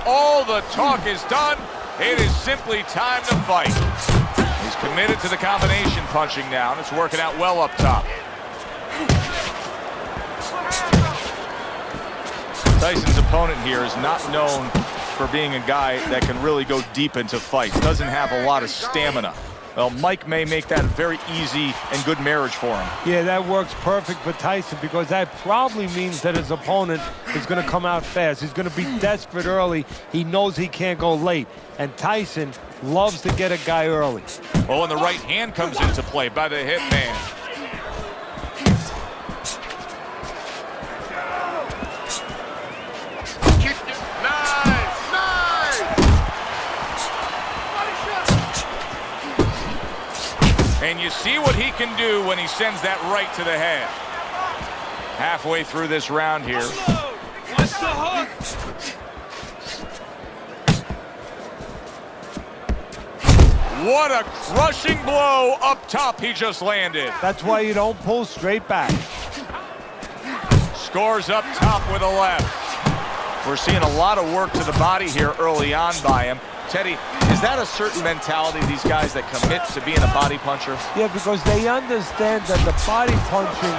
all the talk is done. It is simply time to fight. He's committed to the combination punching now, and it's working out well up top. Tyson's opponent here is not known for being a guy that can really go deep into fights. Doesn't have a lot of stamina. Well, Mike may make that a very easy and good marriage for him. Yeah, that works perfect for Tyson because that probably means that his opponent is going to come out fast. He's going to be desperate early. He knows he can't go late. And Tyson loves to get a guy early. Oh, and the right hand comes into play by the hitman. And you see what he can do when he sends that right to the head. Halfway through this round here. What's the hook? What a crushing blow up top he just landed. That's why you don't pull straight back. Scores up top with a left. We're seeing a lot of work to the body here early on by him. Teddy, is that a certain mentality, these guys that commit to being a body puncher? Yeah, because they understand that the body punching,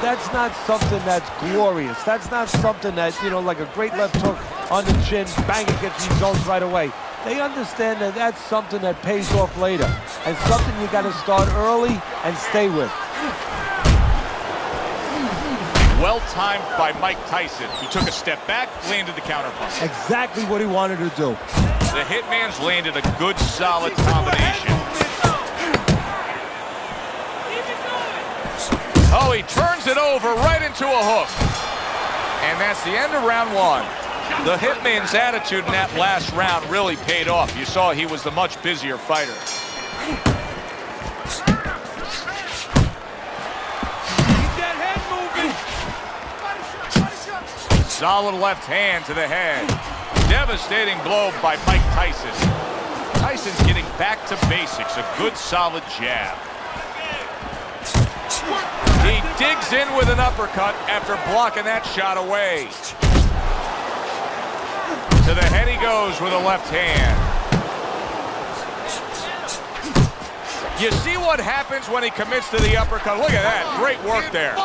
that's not something that's glorious. That's not something that, like a great left hook on the chin, bang, it gets results right away. They understand that that's something that pays off later and something you got to start early and stay with. Well timed by Mike Tyson. He took a step back, landed the counterpunch. Exactly what he wanted to do. The hitman's landed a good, solid combination. Oh, he turns it over right into a hook. And that's the end of round one. The hitman's attitude in that last round really paid off. You saw he was the much busier fighter. Solid left hand to the head. Devastating blow by Mike Tyson. Tyson's getting back to basics. A good, solid jab. He digs in with an uppercut after blocking that shot away. To the head he goes with a left hand. You see what happens when he commits to the uppercut? Look at that. Great work there.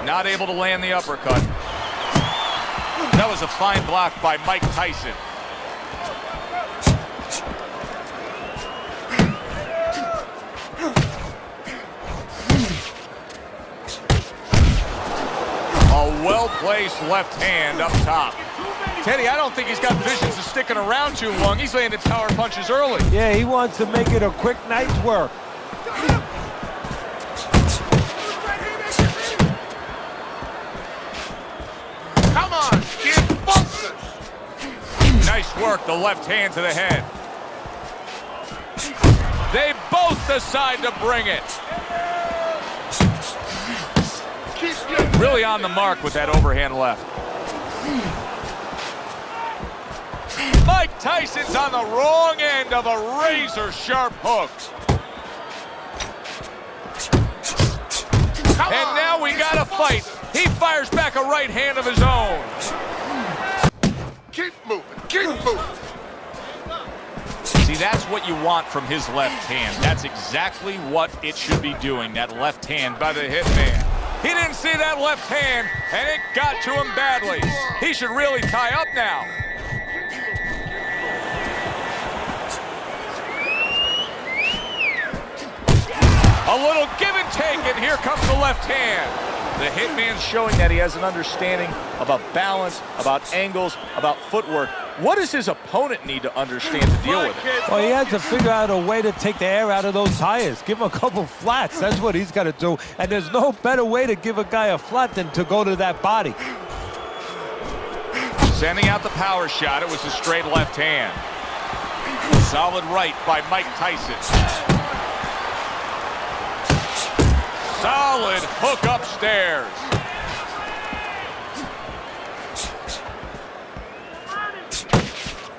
Not able to land the uppercut. That was a fine block by Mike Tyson. A well-placed left hand up top. Teddy, I don't think he's got visions of sticking around too long. He's landing power punches early. Yeah, he wants to make it a quick night's work. Nice work, the left hand to the head. They both decide to bring it. Really on the mark with that overhand left. Mike Tyson's on the wrong end of a razor-sharp hook. And now we got a fight. He fires back a right hand of his own. Keep moving, keep moving. See, that's what you want from his left hand. That's exactly what it should be doing, that left hand by the hitman. He didn't see that left hand, and it got to him badly. He should really tie up now. A little give and take, and here comes the left hand. The hitman's showing that he has an understanding about balance, about angles, about footwork. What does his opponent need to understand to deal with it? Well, he has to figure out a way to take the air out of those tires. Give him a couple flats. That's what he's got to do. And there's no better way to give a guy a flat than to go to that body. Sending out the power shot. It was a straight left hand. Solid right by Mike Tyson. Solid hook upstairs.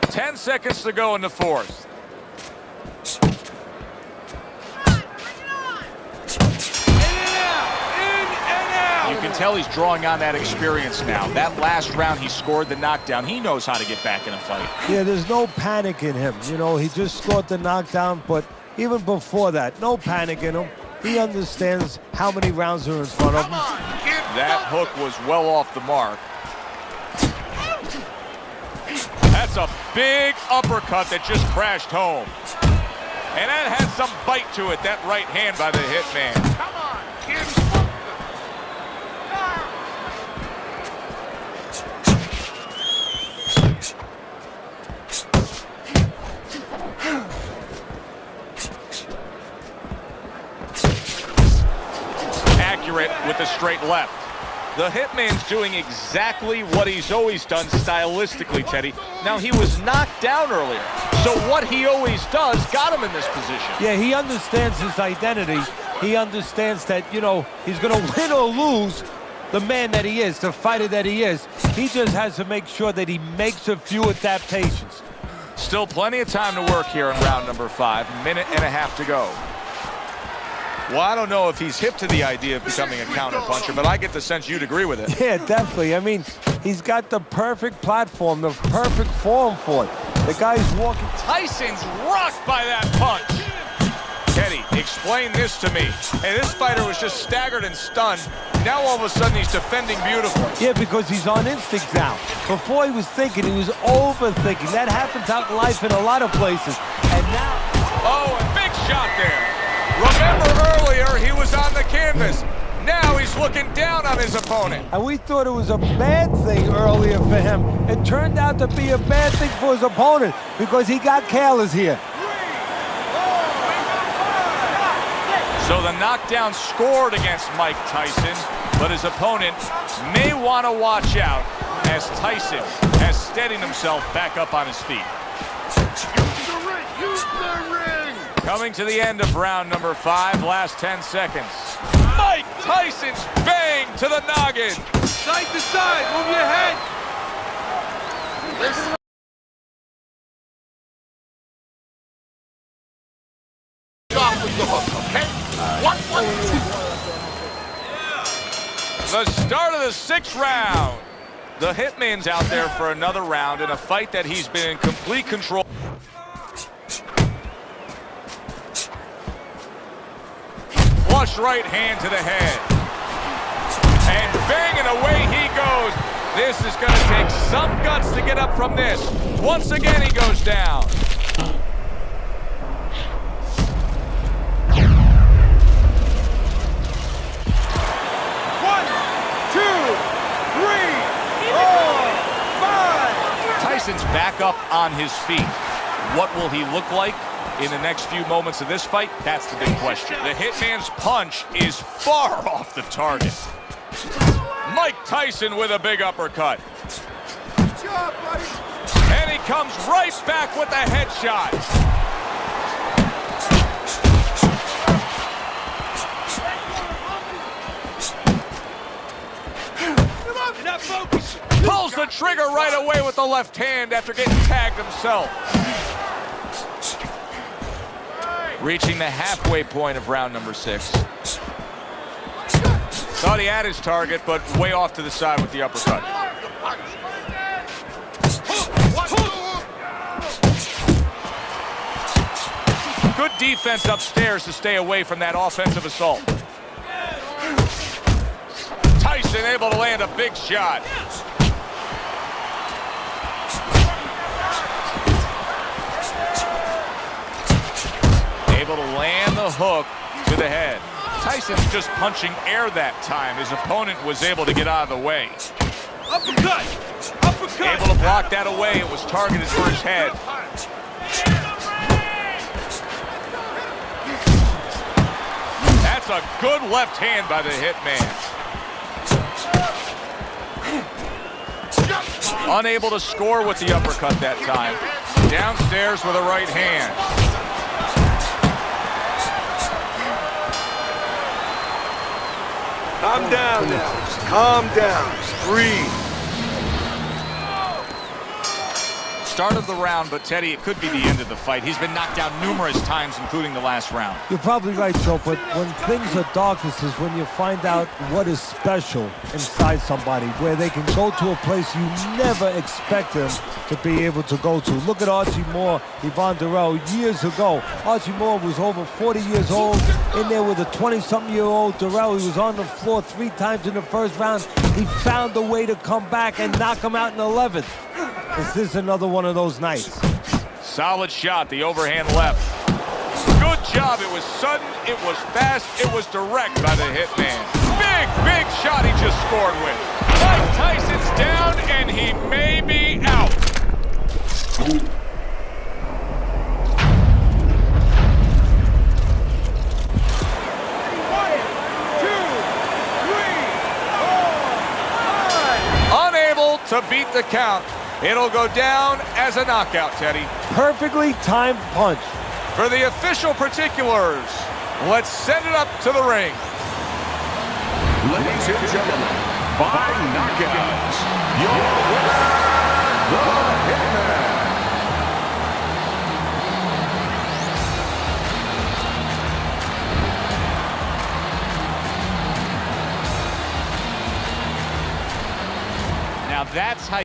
Ten seconds to go in the fourth. You can tell he's drawing on that experience now. That last round he scored the knockdown. He knows how to get back in a fight. Yeah, there's no panic in him. You know, he just scored the knockdown, but even before that, no panic in him. He understands how many rounds are in front of him. That hook was well off the mark. That's a big uppercut that just crashed home. And that had some bite to it, that right hand by the hitman. Come on, kid. Accurate with the straight left. The hitman's doing exactly what he's always done stylistically, Teddy. Now, he was knocked down earlier, so what he always does got him in this position. Yeah, he understands his identity. He understands that, you know, he's going to win or lose the man that he is, the fighter that he is. He just has to make sure that he makes a few adaptations. Still plenty of time to work here in round number 5. Minute and a half to go. Well, I don't know if he's hip to the idea of becoming a counterpuncher, but I get the sense you'd agree with it. Yeah, definitely. I mean, he's got the perfect platform, the perfect form for it. The guy's walking. Tyson's rocked by that punch. Teddy, explain this to me. Hey, this fighter was just staggered and stunned. Now all of a sudden he's defending beautifully. Yeah, because he's on instinct now. Before he was thinking, he was overthinking. That happens out in life in a lot of places. And now... Oh, a big shot there. Remember earlier, he was on the canvas. Now he's looking down on his opponent. And we thought it was a bad thing earlier for him. It turned out to be a bad thing for his opponent because he got careless here. So the knockdown scored against Mike Tyson, but his opponent may want to watch out as Tyson has steadied himself back up on his feet. Use the ring! Use the ring! Coming to the end of round number 5, last 10 seconds. Mike Tyson's bang to the noggin. Side to side, move your head! Stop with the hook, okay? The start of the 6th round. The hitman's out there for another round in a fight that he's been in complete control. Flush right hand to the head. And banging away he goes. This is going to take some guts to get up from this. Once again, he goes down. Tyson's back up on his feet. What will he look like in the next few moments of this fight? That's the big question. The hitman's punch is far off the target. Mike Tyson with a big uppercut. Good job, buddy. And he comes right back with a headshot. Not focus. Pulls the trigger right away with the left hand after getting tagged himself. Reaching the halfway point of round number 6. Thought he had his target, but way off to the side with the uppercut. Good defense upstairs to stay away from that offensive assault. Tyson able to land a big shot. Able to land the hook to the head. Tyson's just punching air that time. His opponent was able to get out of the way. Uppercut. Uppercut. Able to block that away. It was targeted for his head. That's a good left hand by the hitman. Unable to score with the uppercut that time. Downstairs with a right hand. Calm down now. Calm down. Breathe. start of the round, but Teddy, it could be the end of the fight. He's been knocked down numerous times, including the last round. You're probably right, Joe, but when things are darkest is when you find out what is special inside somebody, where they can go to a place you never expect them to be able to go to. Look at Archie Moore, Yvonne Durrell. Years ago, Archie Moore was over 40 years old, in there with a 20-something-year-old Durrell. He was on the floor 3 times in the first round. He found a way to come back and knock him out in the 11th. Is this another one of those nights? Solid shot, the overhand left. Good job. It was sudden, it was fast, it was direct by the hitman. Big shot he just scored with. Mike Tyson's down, and he may be out. Unable to beat the count. It'll go down as a knockout, Teddy. Perfectly timed punch. For the official particulars, let's send it up to the ring. Ladies and gentlemen, by knockout, your winner, the Hitman. Now that's how